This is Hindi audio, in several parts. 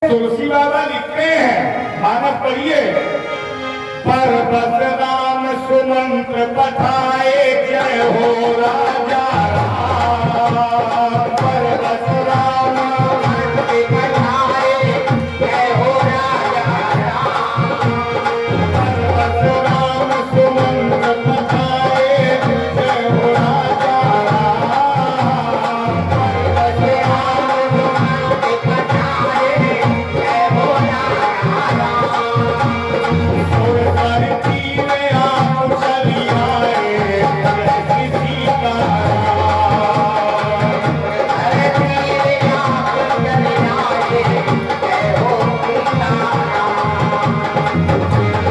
तुलसी बाबा लिखते हैं, मानव पढ़िए। पर बस राम सुमंत्र पठाए, जय हो राजा राम। पर बस राम सुमंत्र पठाए, जय हो राजा राम। पर बस राम सुमंत्र पठाए, जय हो राजा राम। पर बस राम सुमंत्र पठाए, जय हो राजा राम। सुरवर तीरे आप चली आए, जय सीताराम। सुरवर तीरे आप चली आए, जय हो सीताराम।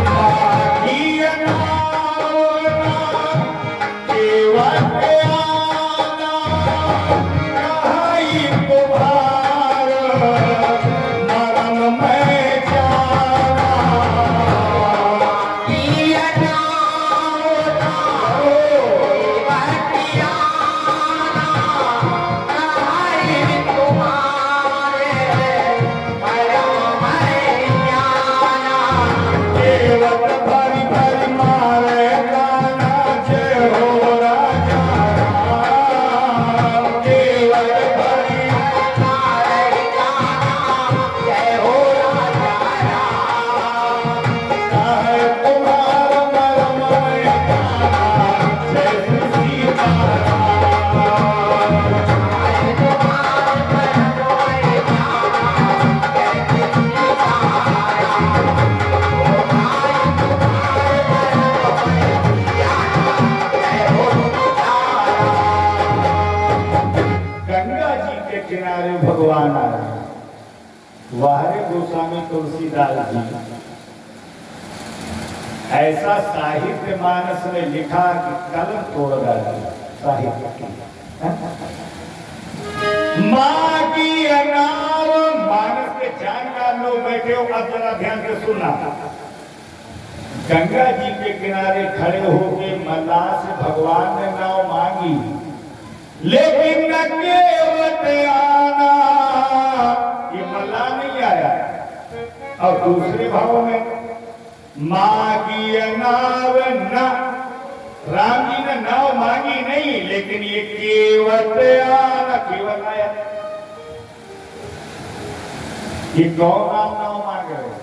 माही नावना केवट आना, कहाई कुम्हार मरम में जाना। केवट भरी भरी मारे गाना, जय हो राजा राम। केवट भरी मारे गाना, जय हो राजा राम। चाहे तुम्हार मरम में गाना, जय सीताराम। चाहे तुम्हार मरम में गाना, जय सीताराम। गंगा जी के किनारे भगवान आए, वाहरे गोस्वामी तुलसीदास जी। ऐसा साहित्य मानस में लिखा कि कलम तोड़ डाला साहित्य की। मागी अनाव मानस के जानकार लोग बैठे हो, अब जरा ध्यान से सुनना। गंगा जी के किनारे खड़े होके मल्लाह से भगवान ने नाव मांगी, लेकिन न केवट आना, ये मल्लाह नहीं आया। और दूसरे भाव में मांगी नाव न, राम जी ने नाव मांगी नहीं, लेकिन ये केवट आना, केवट आया। ये कौन राम नाव मांग रहे हैं?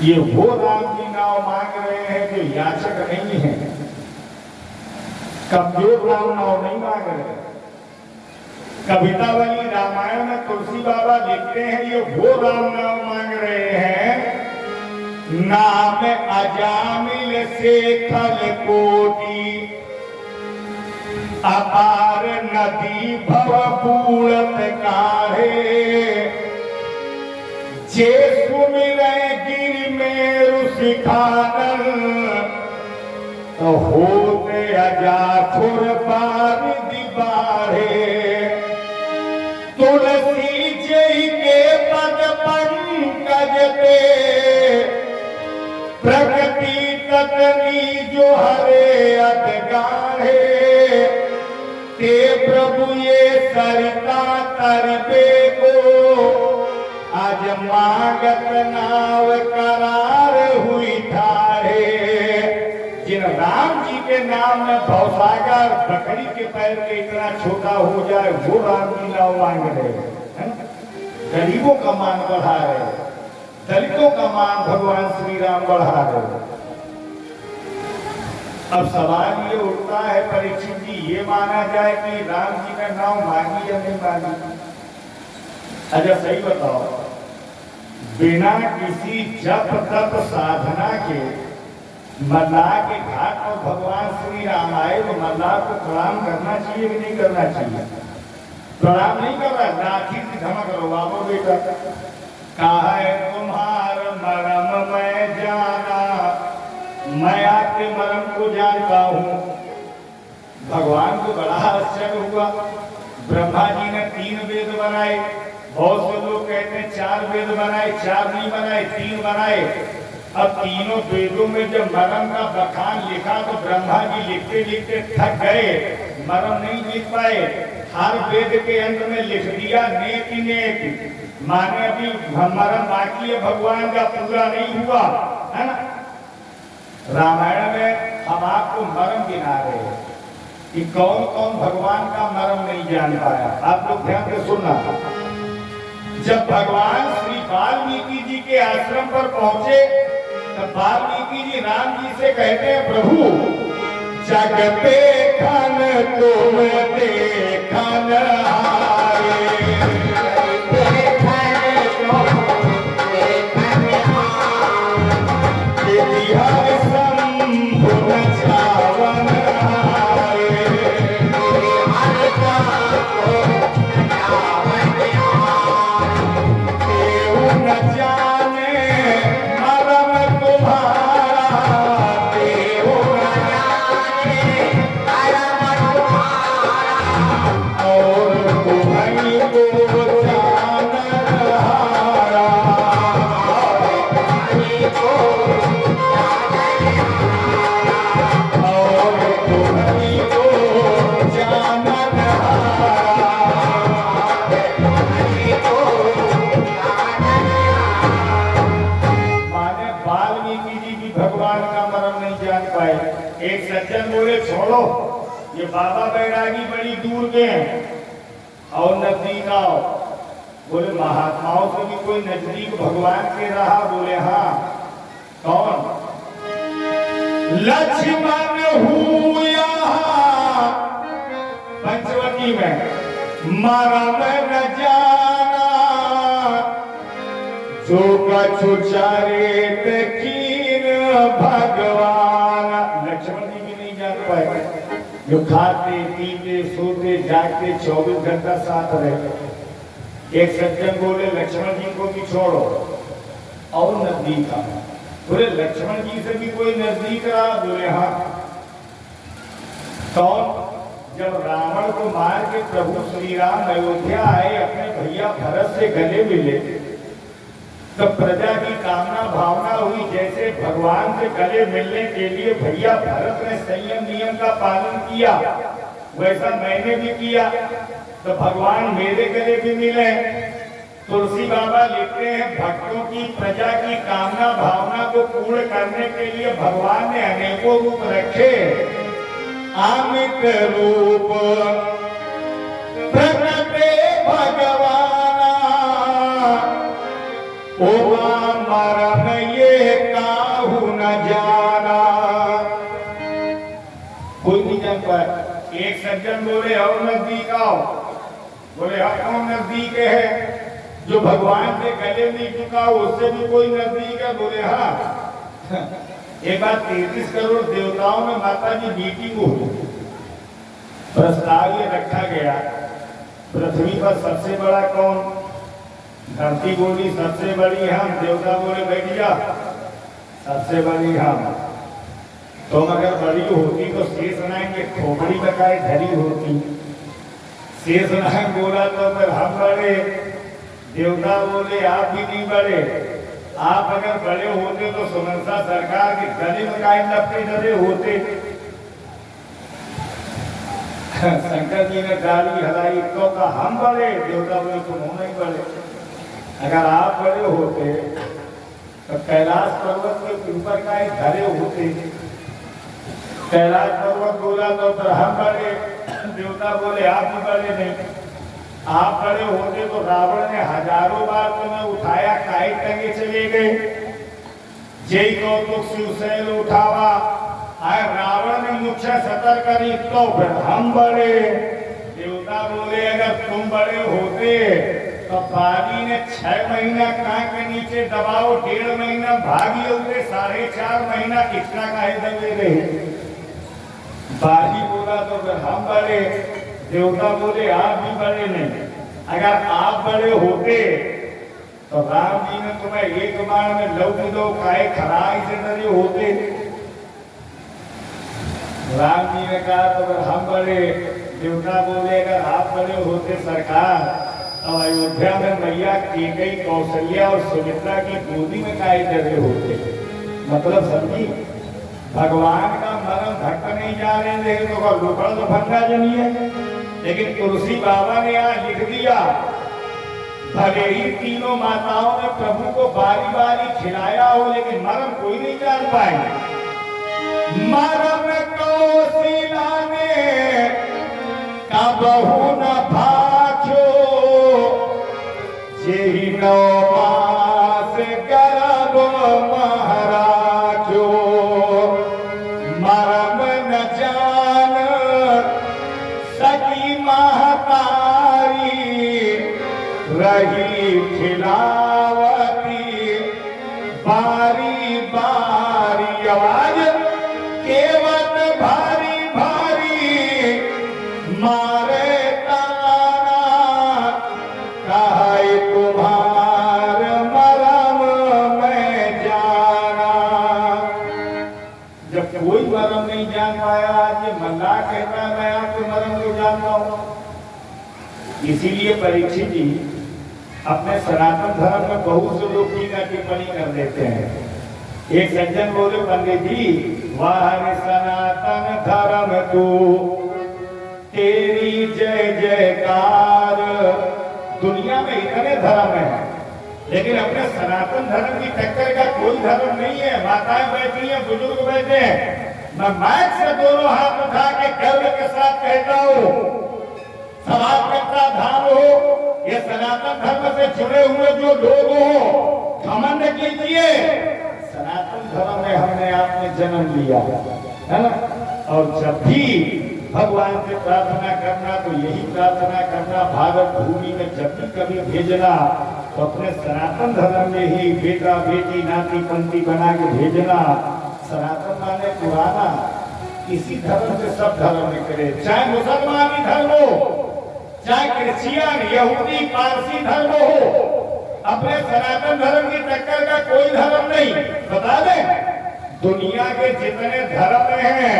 ये वो राम जी नाव मांग रहे हैं जो याचक नहीं है, कमजोर राम नाव नहीं मांग रहे। कवितावली रामायण में तुलसी बाबा लिखते हैं, ये वो राम नाम मांग रहे हैं। नाम अजामिल से खल कोटि, अपार नदी भव पूरत काहे। जे सुमिरै गिर मेरु सिखानन, तो होते अजासुर पार दिबारे। तुलसी जय के पद पंकज पे, प्रगति ततनी जो हरे अधगाढ़े। ते प्रभु ये सरिता तरबे को, आज मांगत नाव करार हुई ठाढ़े। जिन राम जी के नाम में भवसागर बकरी के पैर के इतना छोटा हो जाए, वो राम जी नाव मांग रहे हैं। गरीबों का मान बढ़ा रहे, दलितों का मान भगवान श्री राम बढ़ा रहे। अब सवाल ये उठता है परीक्षित जी, ये माना जाए कि राम जी का नाव मांगी या नहीं मांगी? अच्छा सही बताओ, बिना किसी जप तप साधना के मल्लाह के घाट पर भगवान श्री राम आए, तो मल्लाह को प्रणाम करना चाहिए कि नहीं करना चाहिए? प्रणाम नहीं कर रहा, लाठी से धमक करो, बाबू बेटा कहा है तुम्हार मरम में जाना, मैं आपके मरम को जानता हूँ। भगवान को बड़ा आश्चर्य हुआ। ब्रह्मा जी ने 3 वेद बनाए, बहुत से लोग कहते हैं 4 वेद बनाए, 4 नहीं बनाए, 3 बनाए। अब तीनों वेदों में जब मरम का बखान लिखा तो ब्रह्मा जी लिखते लिखते थक गए, मरम नहीं लिख पाए। हर वेद के अंत में लिख दिया नेक नेक, माने अभी मरण बाकी है, भगवान का पूरा नहीं हुआ है ना। रामायण में हम आपको मर्म गिना रहे हैं कि कौन कौन भगवान का मर्म नहीं जान पाया। आप लोग ध्यान से सुनना। जब भगवान श्री वाल्मीकि जी के आश्रम पर पहुंचे तब वाल्मीकि जी राम जी से कहते हैं, प्रभु जग देखन तुम देखन आए, छोड़ो ये बाबा बैरागी बड़ी दूर के हैं और नजदीक आओ। बोले महात्माओं से भी कोई नजदीक भगवान के रहा? बोले हाँ। कौन? लक्ष्मण हुआ पंचवटी में मरम न जाना, जो कछु चरित कीन भगवान। लक्ष्मण जी भी नहीं जान पाए, जो खाते पीते सोते जागते 24 घंटा साथ रहे। एक सज्जन बोले लक्ष्मण जी को भी छोड़ो और नजदीक आओ। बोले लक्ष्मण जी से भी कोई नजदीक रहा? बोले हाँ। कौन? जब रावण को मार के प्रभु श्री राम अयोध्या आए, अपने भैया भरत से गले मिले, तो प्रजा की कामना भावना हुई जैसे भगवान से गले मिलने के लिए भैया भरत ने संयम नियम का पालन किया, वैसा मैंने भी किया, तो भगवान मेरे गले भी मिले। तुलसी बाबा लिखते हैं, भक्तों की प्रजा की कामना भावना को पूर्ण करने के लिए भगवान ने अनेकों रूप रखे। आमित रूप प्रगटे भगवान, ओमा मरम ये काहू न जाना। कोई नहीं जान पाया। एक सज्जन बोले और नजदीक आओ। बोले हाँ कौन नजदीक है? जो भगवान से गले नहीं चुका उससे भी कोई नजदीक है? बोले हाँ। एक बार 33 करोड़ देवताओं में माता जी मीटिंग हुई, प्रस्ताव ये रखा गया, पृथ्वी पर सबसे बड़ा कौन? धरती बोली सबसे बड़ी हम। देवता बोले बैठ जा, सबसे बड़ी हम। तुम अगर बड़ी होती तो शेष नारायण के खोपड़ी में काय धरी होती। शेष नारायण बोला तो फिर हम बड़े। देवता बोले आप भी नहीं बड़े, आप अगर बड़े होते तो सुमनसा सरकार के गले में काय लपटे डरे होते। शंकर जी ने गाली हलाई तो कहा हम बड़े। देवता बोले तुम हो नहीं बड़े, अगर आप बड़े होते तो कैलाश पर्वत के ऊपर काय धरे होते। कैलाश पर्वत बोला तो फिर हम बड़े। देवता बोले आप भी बड़े नहीं, आप बड़े होते तो रावण ने हजारों बार तुम्हें उठाया, काहे टंगे चले गए। जय कौतुक शिवशैल उठावा, आए रावण ने मुझसे सतर करी तो फिर हम बड़े। देवता बोले अगर तुम बड़े होते तो बाली ने 6 महीना कान के नीचे दबाओ, 1.5 महीना भागी होते, 4.5 महीना किसका काहे दबे रहे। बाली बोला तो फिर हम बड़े। देवता बोले आप भी बड़े नहीं, अगर आप बड़े होते तो राम जी ने तुम्हें एक बार में लौट दो, काय खराई से डरे होते। राम जी ने कहा तो फिर हम बड़े। देवता बोले अगर आप बड़े होते सरकार तो अयोध्या में मैया केकई, कौशल्या और सुमित्रा की गोदी में काय डरे होते। मतलब समझी, भगवान का मरण धक्का नहीं जा रहे थे तो लुकड़ तो भंगा जमी है। लेकिन तुलसी बाबा ने यहाँ लिख दिया, भले ही तीनों माताओं ने प्रभु को बारी बारी खिलाया हो, लेकिन मरम कोई नहीं जान पाएंगे। मरम कौशिला ने कबहू न भाख्यो, जेहि 9 मास गर्भ महराख्यो। मरम न जान सकी महतारी, रही खिलावती बारी बारी। आवाज केवट भारी भारी मारे ताना, कहे तुम्हार मरम मैं जाना। जब कोई मरम नहीं जान पाया, आज ये मल्लाह कहता है मैं आपके मरम को जानता हूं। इसीलिए परीक्षित जी अपने सनातन धर्म में बहुत से लोग टीका टिप्पणी कर देते हैं। एक सज्जन बोले, पंडित जी वाह सनातन धर्म तू, तेरी जय जयकार। दुनिया में इतने धर्म है, लेकिन अपने सनातन धर्म की टक्कर का कोई धर्म नहीं है। माताएं बैठी हैं, बुजुर्ग बैठे हैं। मैं माइक से दोनों हाथ उठा के गर्व के साथ कहता हूं, समाज कटरा धाम हो, ये सनातन धर्म से जुड़े हुए जो लोग हो, घमंड कीजिए, सनातन धर्म में हमने आपने जन्म लिया है ना। और जब भी भगवान से प्रार्थना करना तो यही प्रार्थना करना, भारत भूमि में जब भी कभी भेजना तो अपने सनातन धर्म में ही बेटा बेटी नाती पंती बना के भेजना। सनातन माने पुराना, इसी धर्म से सब धर्म में करे, चाहे मुसलमानी धर्म हो, चाहे क्रिश्चियन यहूदी पारसी धर्म हो, अपने सनातन धर्म की टक्कर का कोई धर्म नहीं। बता दें, दुनिया के जितने धर्म हैं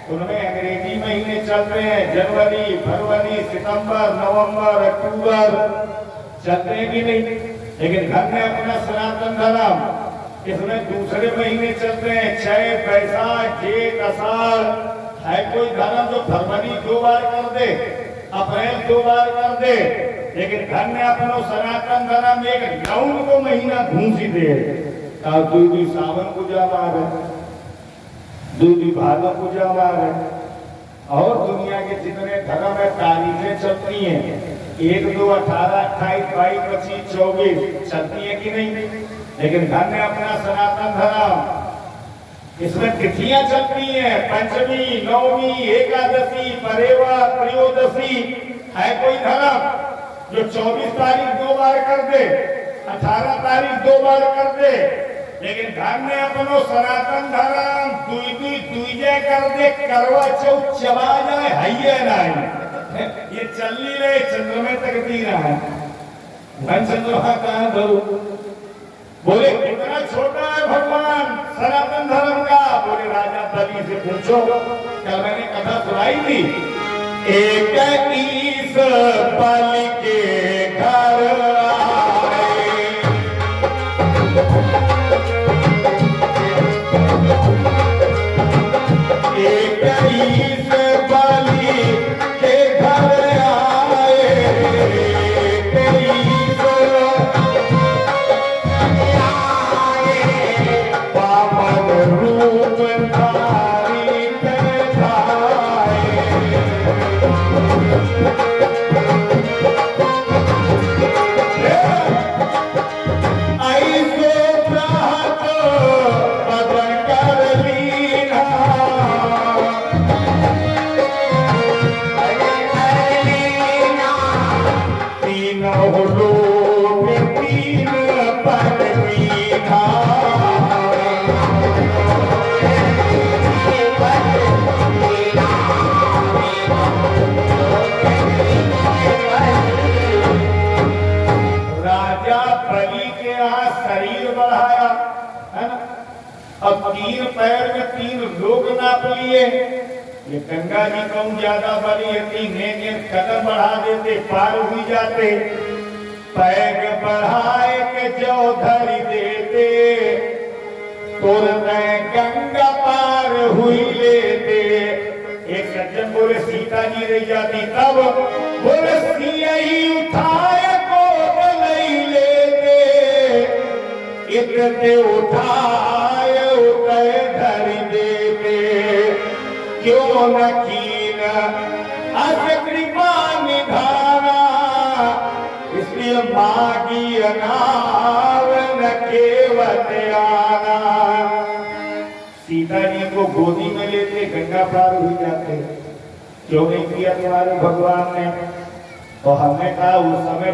उनमें अंग्रेजी महीने चल रहे हैं, जनवरी फरवरी सितंबर नवंबर अक्टूबर चलते हैं कि नहीं। लेकिन घर में अपना सनातन धर्म, इसमें दूसरे महीने चलते हैं, चैत बैसाख जेठ अषाढ़। है कोई धर्म जो फरवरी 2 बार कर दे, अप्रैल 2 बार कर दे, लेकिन घर में अपनो सनातन धर्म एक लौंग को महीना घूसी दे। दूधी सावन पूजा मार, दूधी भादो पूजा मार, और दुनिया के जितने धर्म है तारीखें चलती हैं, 1 2 18 28 22 25 24 चलती है कि नहीं। लेकिन घर में अपना सनातन धर्म, इसमें तिथियां चलती हैं, पंचमी नवमी एकादशी परेवा त्रयोदशी। है कोई धर्म जो 24 तारीख 2 बार कर दे, 18 तारीख 2 बार कर दे, लेकिन घर में अपनो सनातन धर्म दुई कर दे, करवा चौथ चबा जाए हैये नहीं। ये चलनी रहे, चंद्रमा तक दी रहा है, धन चंद्रमा कहां धरू। बोले कितना छोटा है भगवान सनातन धर्म का। बोले राजा बलि से पूछो, क्या मैंने कथा सुनाई थी, एक ईस बलि के घर आए, एक ईस बलि के घर आए, एक ईस पावन रूप धारी बैठाए। ऐसो प्रात बदन कर लीना, तीनों लोक तीन पद मीठा। राजा बलि के यहाँ शरीर बढ़ाया है ना, अब 3 पैर में 3 लोग नाप लिए। ये गंगा जी कौन ज्यादा बड़ी है, 3 कदम बढ़ा देते पार हुई जाते। पैग बढ़ाए के जो धरी देते, तुरंत गंगा पार हुई लेते। एक सज्जन बोले सीता सीता जी रह जाती, तब बोले सिया ही उठाए को नहीं लेते, इतने उठाए उठे धर देते, क्यों न कीन अस कृपा निधारा, इसलिए मागी अनाव न केवत आना। सीता जी को गोदी में लेते गंगा पार हो जाते, क्यों नहीं किया तुम्हारे भगवान ने? तो हमने कहा उस समय